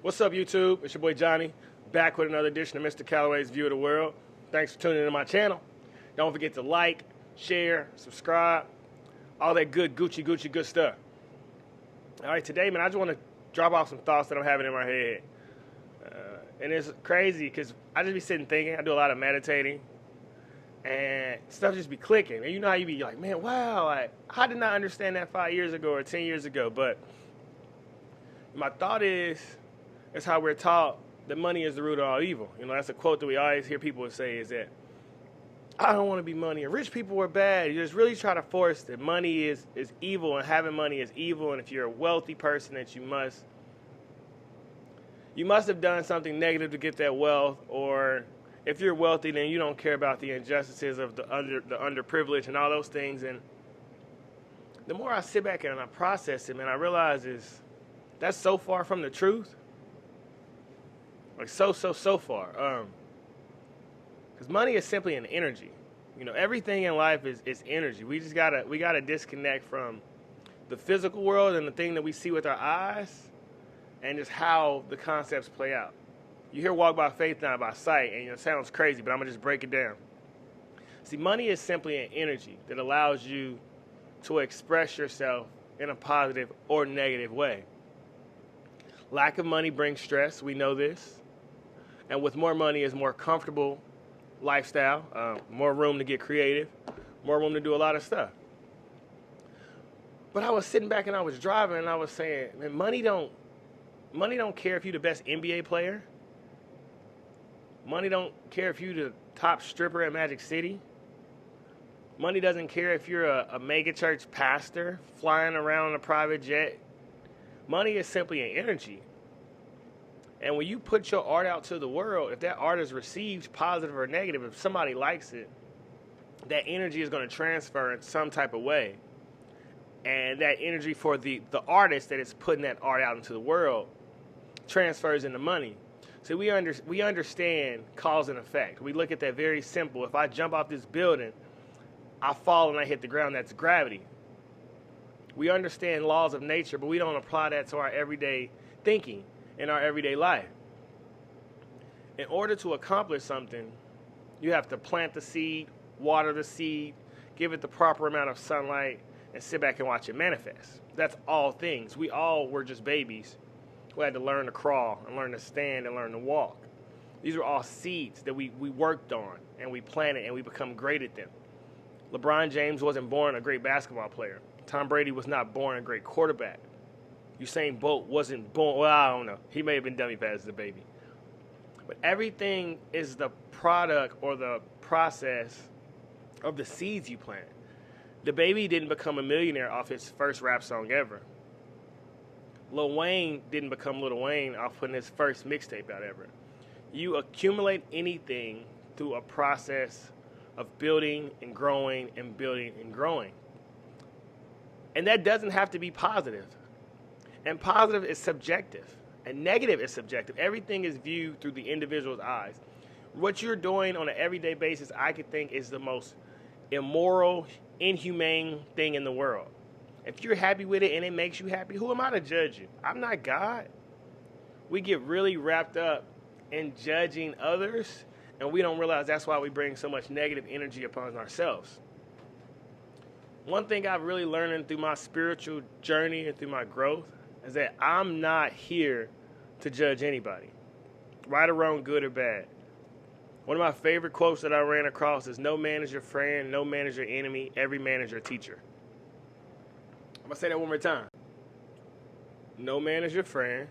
What's up, YouTube? It's your boy Johnny, back with another edition of Mr. Calloway's View of the World. Thanks for tuning into my channel. Don't forget to like, share, subscribe, all that good Gucci good stuff. All right, today, man, I just want to drop off some thoughts that I'm having in my head. And it's crazy because I just be sitting thinking. I do a lot of meditating, and stuff just be clicking. And you know how you be like, man, wow, I did not understand that 5 years ago or 10 years ago. But my thought is, it's how we're taught that money is the root of all evil. You know, that's a quote that we always hear people say is that, I don't want to be money, and rich people are bad. You just really try to force that money is evil, and having money is evil, and if you're a wealthy person, that you must have done something negative to get that wealth, or if you're wealthy, then you don't care about the injustices of the underprivileged and all those things. And the more I sit back and I process it, man, I realize that's so far from the truth. Like so far. Because money is simply an energy. You know, everything in life is energy. We gotta disconnect from the physical world and the thing that we see with our eyes, and just how the concepts play out. You hear walk by faith, not by sight, and it sounds crazy, but I'm gonna just break it down. See, money is simply an energy that allows you to express yourself in a positive or negative way. Lack of money brings stress, we know this. And with more money is more comfortable lifestyle, more room to get creative, more room to do a lot of stuff. But I was sitting back and I was driving and I was saying, man, money don't care if you're the best NBA player. Money don't care if you're the top stripper in Magic City. Money doesn't care if you're a mega church pastor flying around in a private jet. Money is simply an energy. And when you put your art out to the world, if that art is received positive or negative, if somebody likes it, that energy is going to transfer in some type of way. And that energy for the artist that is putting that art out into the world transfers into money. So we understand cause and effect. We look at that very simple. If I jump off this building, I fall and I hit the ground. That's gravity. We understand laws of nature, but we don't apply that to our everyday thinking in our everyday life. In order to accomplish something, you have to plant the seed, water the seed, give it the proper amount of sunlight, and sit back and watch it manifest. That's all things. We all were just babies who had to learn to crawl and learn to stand and learn to walk. These are all seeds that we worked on and we planted and we become great at them. LeBron James wasn't born a great basketball player. Tom Brady was not born a great quarterback. Usain Bolt wasn't born, well, I don't know. He may have been dummy pads as a baby. But everything is the product or the process of the seeds you plant. The baby didn't become a millionaire off his first rap song ever. Lil Wayne didn't become Lil Wayne off putting his first mixtape out ever. You accumulate anything through a process of building and growing and building and growing. And that doesn't have to be positive. And positive is subjective, and negative is subjective. Everything is viewed through the individual's eyes. What you're doing on an everyday basis, I could think, is the most immoral, inhumane thing in the world. If you're happy with it and it makes you happy, who am I to judge you? I'm not God. We get really wrapped up in judging others, and we don't realize that's why we bring so much negative energy upon ourselves. One thing I've really learned through my spiritual journey and through my growth is that I'm not here to judge anybody, right or wrong, good or bad. One of my favorite quotes that I ran across is, no man is your friend, no man is your enemy, every man is your teacher. I'm going to say that one more time. No man is your friend,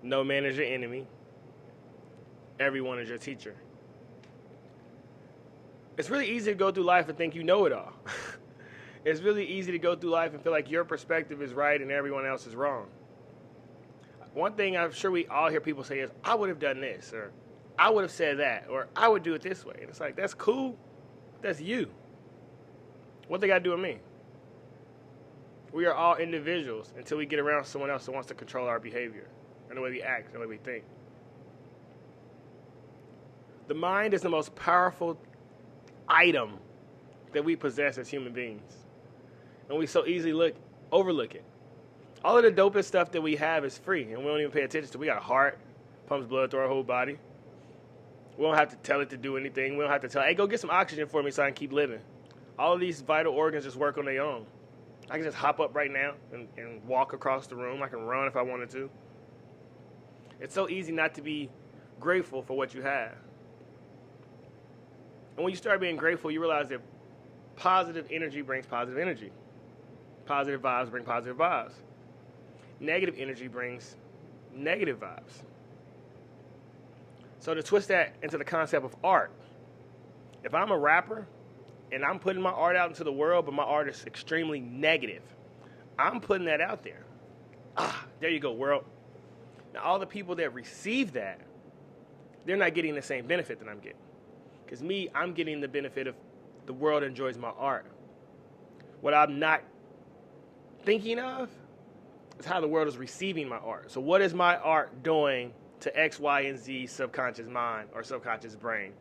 no man is your enemy, everyone is your teacher. It's really easy to go through life and think you know it all. It's really easy to go through life and feel like your perspective is right and everyone else is wrong. One thing I'm sure we all hear people say is, I would have done this, or I would have said that, or I would do it this way. And it's like, that's cool. That's you. What they got to do with me? We are all individuals until we get around someone else who wants to control our behavior and the way we act and the way we think. The mind is the most powerful item that we possess as human beings. And we so easily overlook it. All of the dopest stuff that we have is free, and we don't even pay attention to. We got a heart, pumps blood through our whole body. We don't have to tell it to do anything. We don't have to tell, hey, go get some oxygen for me so I can keep living. All of these vital organs just work on their own. I can just hop up right now and walk across the room. I can run if I wanted to. It's so easy not to be grateful for what you have. And when you start being grateful, you realize that positive energy brings positive energy. Positive vibes bring positive vibes. Negative energy brings negative vibes. So to twist that into the concept of art, if I'm a rapper and I'm putting my art out into the world, but my art is extremely negative, I'm putting that out there. There you go, world. Now, all the people that receive that, they're not getting the same benefit that I'm getting. Because me, I'm getting the benefit of the world enjoys my art. What I'm not thinking of is how the world is receiving my art. So what is my art doing to X, Y, and Z subconscious mind or subconscious brain?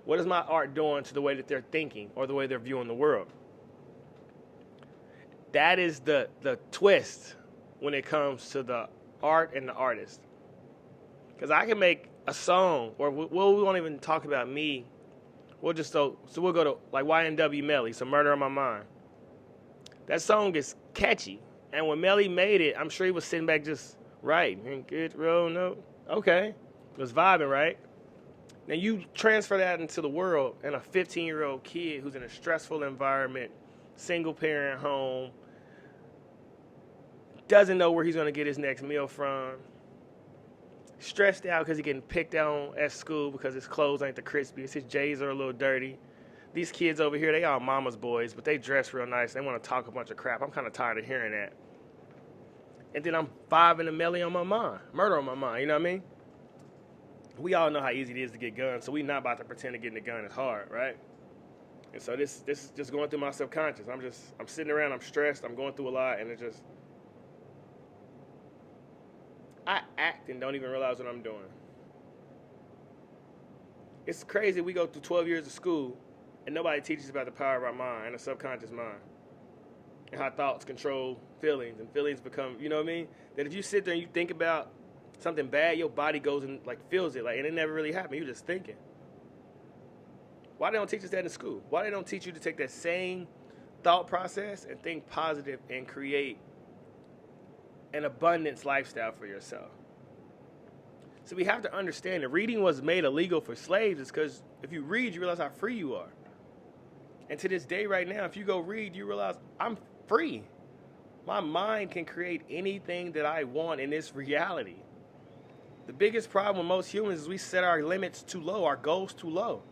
What is my art doing to the way that they're thinking or the way they're viewing the world? That is the twist when it comes to the art and the artist. Because I can make a song, or we won't even talk about me. We'll just so we'll go to like YNW Melly, so Murder on My Mind. That song is catchy, and when Melly made it, I'm sure he was sitting back just right. Good roll note. Okay, it was vibing, right? Now you transfer that into the world, and a 15-year-old kid who's in a stressful environment, single-parent home, doesn't know where he's going to get his next meal from, stressed out because he's getting picked on at school because his clothes ain't the crispiest, his J's are a little dirty. These kids over here, they all mama's boys, but they dress real nice. They want to talk a bunch of crap. I'm kind of tired of hearing that. And then I'm vibing a Melly on my mind, murder on my mind, you know what I mean? We all know how easy it is to get guns, so we not about to pretend to getting a gun is hard, right? And so this is just going through my subconscious. I'm sitting around, I'm stressed, I'm going through a lot, and I act and don't even realize what I'm doing. It's crazy we go through 12 years of school and nobody teaches about the power of our mind and the subconscious mind and how thoughts control feelings and feelings become, you know what I mean? That if you sit there and you think about something bad, your body goes and like feels it, like, and it never really happened. You're just thinking. Why they don't teach us that in school? Why they don't teach you to take that same thought process and think positive and create an abundance lifestyle for yourself? So we have to understand that reading was made illegal for slaves is because if you read, you realize how free you are. And to this day right now, if you go read, you realize I'm free. My mind can create anything that I want in this reality. The biggest problem with most humans is we set our limits too low, our goals too low.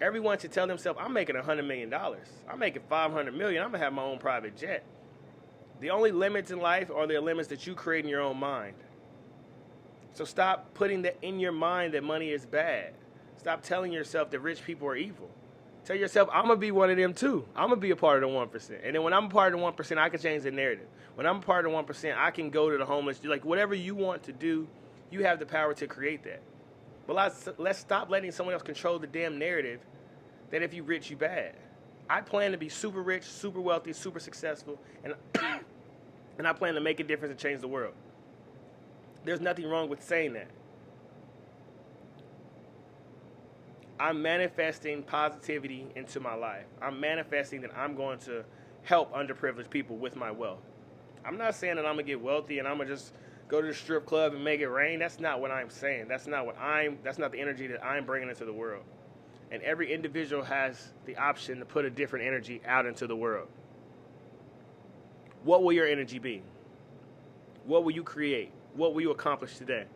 Everyone should tell themselves, I'm making $100 million. I'm making $500 million. I'm going to have my own private jet. The only limits in life are the limits that you create in your own mind. So stop putting that in your mind that money is bad. Stop telling yourself that rich people are evil. Tell yourself, I'm going to be one of them too. I'm going to be a part of the 1%. And then when I'm a part of the 1%, I can change the narrative. When I'm a part of the 1%, I can go to the homeless. Like whatever you want to do, you have the power to create that. But let's stop letting someone else control the damn narrative that if you rich, you bad. I plan to be super rich, super wealthy, super successful, and I plan to make a difference and change the world. There's nothing wrong with saying that. I'm manifesting positivity into my life. I'm manifesting that I'm going to help underprivileged people with my wealth. I'm not saying that I'm going to get wealthy and I'm going to just go to the strip club and make it rain. That's not what I'm saying. That's not the energy that I'm bringing into the world. And every individual has the option to put a different energy out into the world. What will your energy be? What will you create? What will you accomplish today?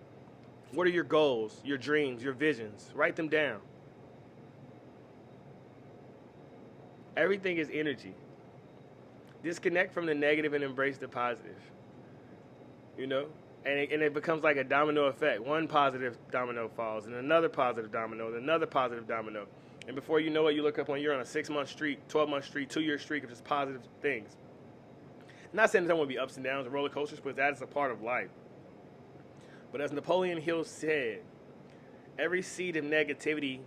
What are your goals, your dreams, your visions? Write them down. Everything is energy. Disconnect from the negative and embrace the positive. You know? And it becomes like a domino effect. One positive domino falls, and another positive domino, and another positive domino. And before you know it, you look up you're on a 6-month streak, 12-month streak, 2-year streak of just positive things. I'm not saying there won't be ups and downs and roller coasters, but that is a part of life. But as Napoleon Hill said, every seed of negativity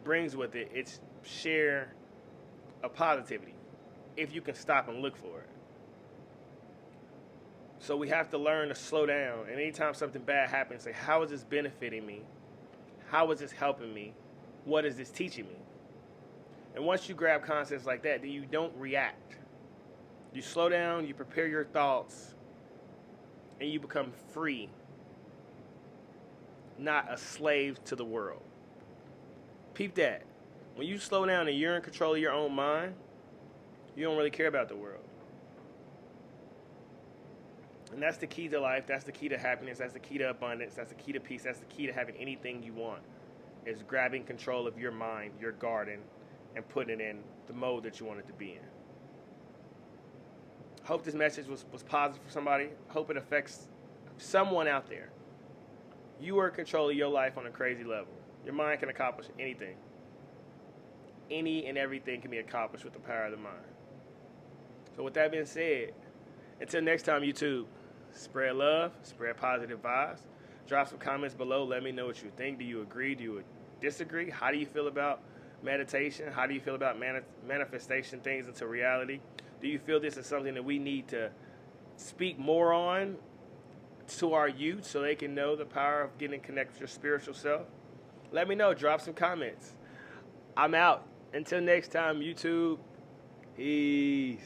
brings with it its share of positivity, if you can stop and look for it. So we have to learn to slow down. And anytime something bad happens, say, how is this benefiting me? How is this helping me? What is this teaching me? And once you grab concepts like that, then you don't react. You slow down, you prepare your thoughts, and you become free, not a slave to the world. Peep that. When you slow down and you're in control of your own mind, you don't really care about the world. And that's the key to life. That's the key to happiness. That's the key to abundance. That's the key to peace. That's the key to having anything you want, is grabbing control of your mind, your garden, and putting it in the mode that you want it to be in. Hope this message was positive for somebody. Hope it affects someone out there. You are in control of your life on a crazy level. Your mind can accomplish anything. Any and everything can be accomplished with the power of the mind. So with that being said, until next time, YouTube, spread love, spread positive vibes. Drop some comments below. Let me know what you think. Do you agree? Do you disagree? How do you feel about meditation? How do you feel about manifestation things into reality? Do you feel this is something that we need to speak more on to our youth so they can know the power of getting connected with your spiritual self? Let me know. Drop some comments. I'm out. Until next time, YouTube. Peace.